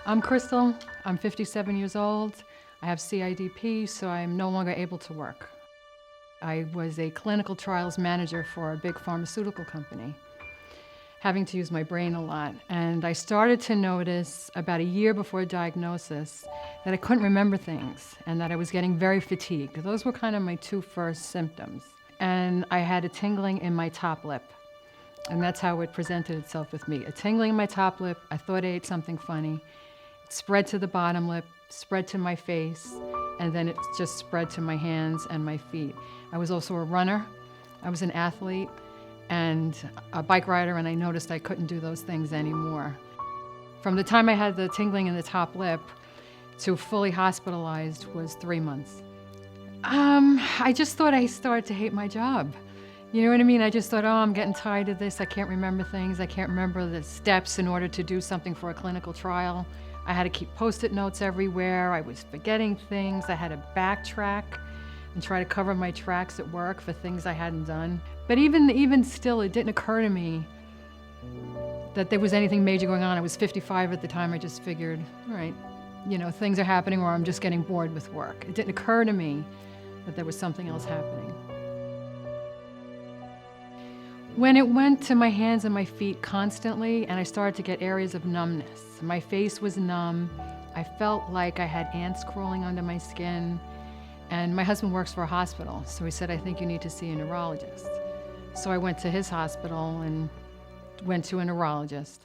I'm Crystal. I'm 57 years old. I have CIDP, so I'm no longer able to work. I was a clinical trials manager for a big pharmaceutical company, having to use my brain a lot. And I started to notice about a year before diagnosis that I couldn't remember things and that I was getting very fatigued. Those were kind of my two first symptoms. And I had a tingling in my top lip. And that's how it presented itself with me. A tingling in my top lip. I thought I ate something funny. It spread to the bottom lip, spread to my face, and then it just spread to my hands and my feet. I was also a runner. I was an athlete and a bike rider, and I noticed I couldn't do those things anymore. From the time I had the tingling in the top lip to fully hospitalized was 3 months. I just thought I started to hate my job. You know what I mean? I just thought, oh, I'm getting tired of this. I can't remember things. I can't remember the steps in order to do something for a clinical trial. I had to keep Post-it notes everywhere. I was forgetting things. I had to backtrack and try to cover my tracks at work for things I hadn't done. But even still, it didn't occur to me that there was anything major going on. I was 55 at the time. I just figured, all right, you know, things are happening or I'm just getting bored with work. It didn't occur to me that there was something else happening. When it went to my hands and my feet constantly, and I started to get areas of numbness, my face was numb. I felt like I had ants crawling under my skin. And my husband works for a hospital, so he said, I think you need to see a neurologist. So I went to his hospital and went to a neurologist.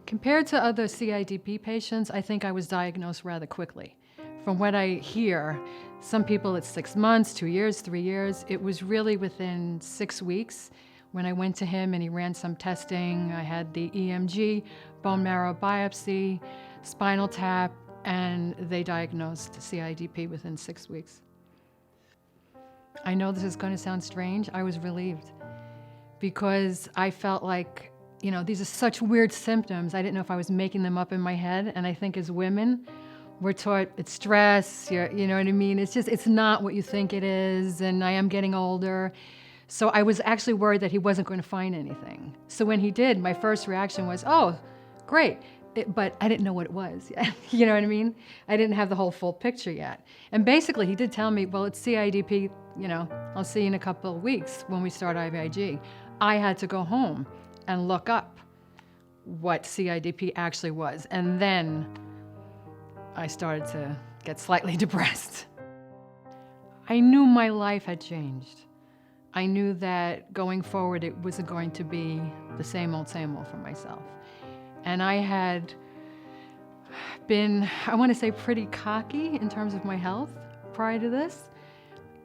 Compared to other CIDP patients, I think I was diagnosed rather quickly. From what I hear, some people it's 6 months, 2 years, 3 years. It was really within 6 weeks when I went to him and he ran some testing. I had the EMG, bone marrow biopsy, spinal tap, and they diagnosed CIDP within 6 weeks. I know this is going to sound strange. I was relieved because I felt like, you know, these are such weird symptoms. I didn't know if I was making them up in my head. And I think as women, we're taught it's stress, you know what I mean? It's not what you think it is, and I am getting older. So I was actually worried that he wasn't going to find anything. So when he did, my first reaction was, oh, great. But I didn't know what it was yet. You know what I mean? I didn't have the whole full picture yet. And basically he did tell me, well, it's CIDP, you know, I'll see you in a couple of weeks when we start IVIG. I had to go home and look up what CIDP actually was. And then I started to get slightly depressed. I knew my life had changed. I knew that going forward it wasn't going to be the same old for myself. And I had been, I want to say, pretty cocky in terms of my health prior to this.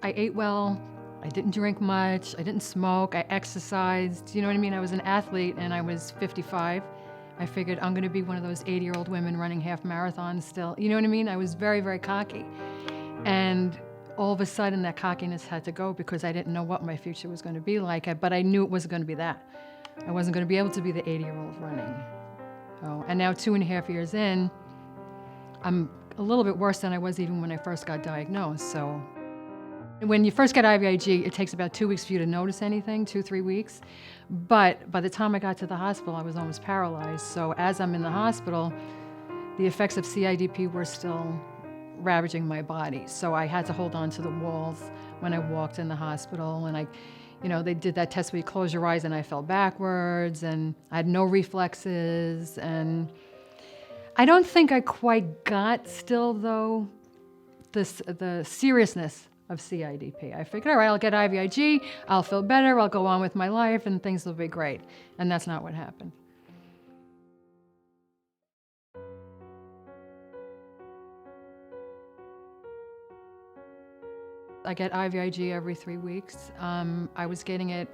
I ate well, I didn't drink much, I didn't smoke, I exercised, you know what I mean? I was an athlete and I was 55. I figured I'm gonna be one of those 80-year-old women running half marathons still. You know what I mean? I was very, very cocky. And all of a sudden that cockiness had to go because I didn't know what my future was gonna be like, but I knew it wasn't gonna be that. I wasn't gonna be able to be the 80-year-old running. So, and now 2.5 years in, I'm a little bit worse than I was even when I first got diagnosed. So when you first get IVIG, it takes about 2 weeks for you to notice anything, 2-3 weeks. But by the time I got to the hospital, I was almost paralyzed. So as I'm in the hospital, the effects of CIDP were still ravaging my body. So I had to hold on to the walls when I walked in the hospital. And you know, they did that test where you close your eyes and I fell backwards and I had no reflexes. And I don't think I quite got still though the seriousness of CIDP. I figured, all right, I'll get IVIG, I'll feel better, I'll go on with my life, and things will be great. And that's not what happened. I get IVIG every 3 weeks. I was getting it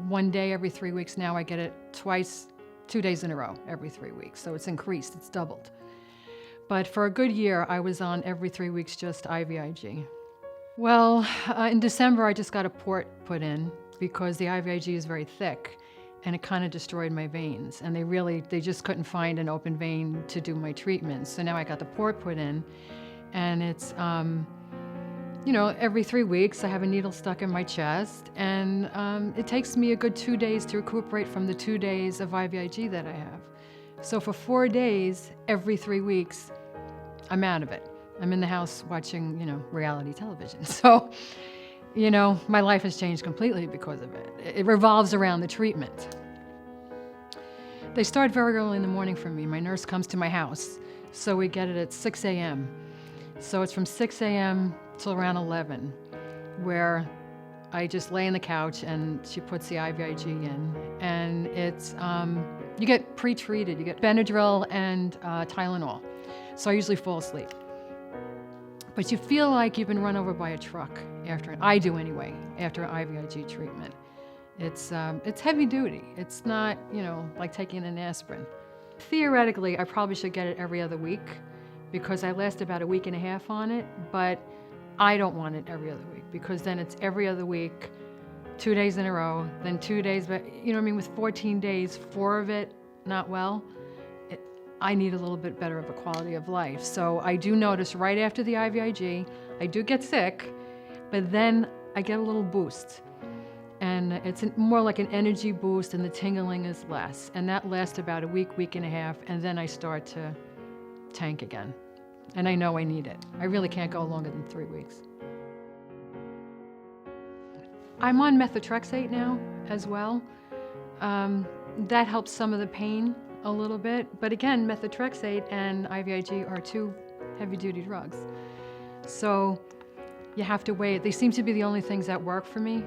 1 day every 3 weeks. Now I get it twice, 2 days in a row, every 3 weeks. So it's increased, it's doubled. But for a good year, I was on every 3 weeks just IVIG. Well, in December, I just got a port put in because the IVIG is very thick and it kind of destroyed my veins. And they just couldn't find an open vein to do my treatment. So now I got the port put in and it's every 3 weeks I have a needle stuck in my chest, and it takes me a good 2 days to recuperate from the 2 days of IVIG that I have. So for 4 days, every 3 weeks, I'm out of it. I'm in the house watching, reality television. So, my life has changed completely because of it. It revolves around the treatment. They start very early in the morning for me. My nurse comes to my house, so we get it at 6 a.m. So it's from 6 a.m. till around 11, where I just lay on the couch and she puts the IVIG in. And it's, you get pre-treated. You get Benadryl and Tylenol. So I usually fall asleep. But you feel like you've been run over by a truck I do anyway, after IVIG treatment. It's heavy duty. It's not, like taking an aspirin. Theoretically, I probably should get it every other week because I last about a week and a half on it, but I don't want it every other week because then it's every other week, 2 days in a row, then 2 days, but with 14 days, 4 of it not well, I need a little bit better of a quality of life. So I do notice right after the IVIG, I do get sick, but then I get a little boost. And it's more like an energy boost, and the tingling is less. And that lasts about a week, week and a half, and then I start to tank again. And I know I need it. I really can't go longer than 3 weeks. I'm on methotrexate now as well. That helps some of the pain a little bit. But again, methotrexate and IVIG are 2 heavy-duty drugs. So you have to wait. They seem to be the only things that work for me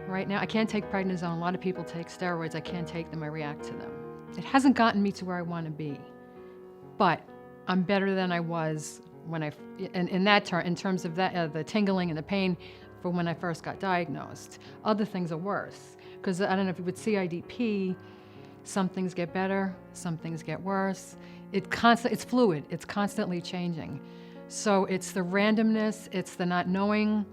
right now. I can't take prednisone. A lot of people take steroids. I can't take them. I react to them. It hasn't gotten me to where I want to be. But I'm better than I was when in terms of that, the tingling and the pain from when I first got diagnosed. Other things are worse. Because I don't know if with CIDP, some things get better, some things get worse. It's fluid. It's constantly changing. So it's the randomness, it's the not knowing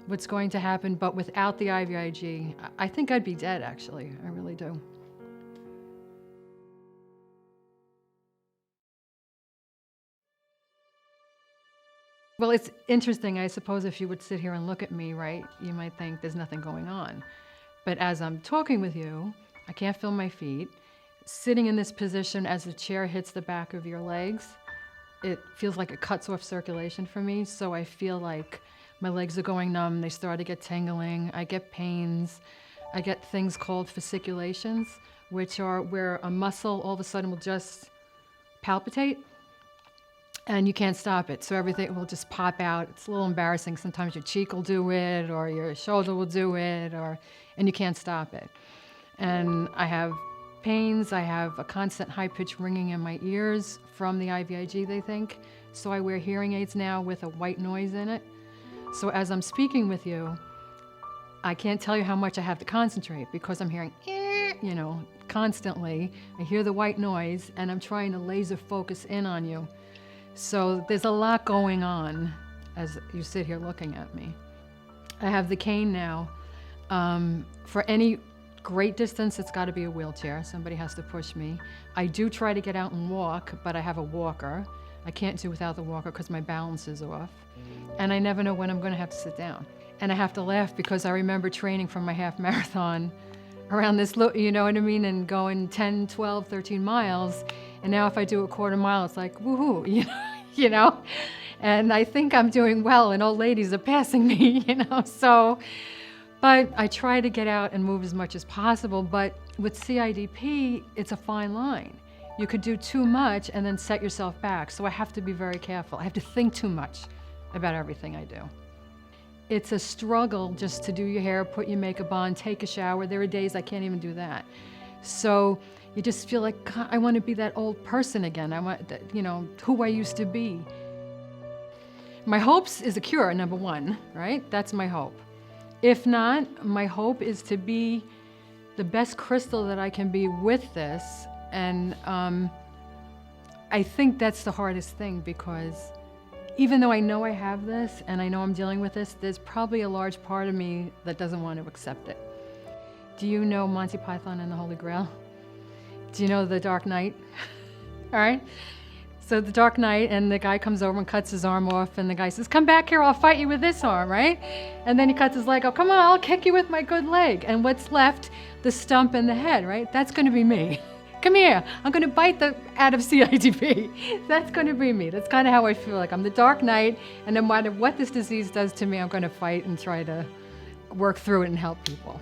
what's going to happen, but without the IVIG, I think I'd be dead, actually. I really do. Well, it's interesting. I suppose if you would sit here and look at me, right, you might think there's nothing going on. But as I'm talking with you, I can't feel my feet. Sitting in this position as the chair hits the back of your legs, it feels like it cuts off circulation for me. So I feel like my legs are going numb. They start to get tingling. I get pains. I get things called fasciculations, which are where a muscle all of a sudden will just palpitate and you can't stop it. So everything will just pop out. It's a little embarrassing. Sometimes your cheek will do it or your shoulder will do it, and you can't stop it. And I have pains. I have a constant high-pitched ringing in my ears from the IVIG, they think. So I wear hearing aids now with a white noise in it. So as I'm speaking with you, I can't tell you how much I have to concentrate because I'm hearing, constantly. I hear the white noise and I'm trying to laser focus in on you. So there's a lot going on as you sit here looking at me. I have the cane now. For any great distance, it's got to be a wheelchair. Somebody has to push me. I do try to get out and walk, but I have a walker. I can't do without the walker because my balance is off. And I never know when I'm going to have to sit down. And I have to laugh because I remember training for my half marathon around this, and going 10, 12, 13 miles. And now if I do a quarter mile, it's like, woohoo, And I think I'm doing well and old ladies are passing me, so. But I try to get out and move as much as possible. But with CIDP, it's a fine line. You could do too much and then set yourself back. So I have to be very careful. I have to think too much about everything I do. It's a struggle just to do your hair, put your makeup on, take a shower. There are days I can't even do that. So you just feel like, God, I want to be that old person again. I want, who I used to be. My hopes is a cure, number one, right? That's my hope. If not, my hope is to be the best crystal that I can be with this. And I think that's the hardest thing because even though I know I have this and I know I'm dealing with this, there's probably a large part of me that doesn't want to accept it. Do you know Monty Python and the Holy Grail? Do you know The Dark Knight? All right. So the Dark Knight, and the guy comes over and cuts his arm off, and the guy says, come back here, I'll fight you with this arm, right? And then he cuts his leg, oh, come on, I'll kick you with my good leg. And what's left? The stump and the head, right? That's gonna be me. Come here, I'm gonna bite the out of CIDP. That's gonna be me. That's kind of how I feel like. I'm the Dark Knight, and no matter what this disease does to me, I'm gonna fight and try to work through it and help people.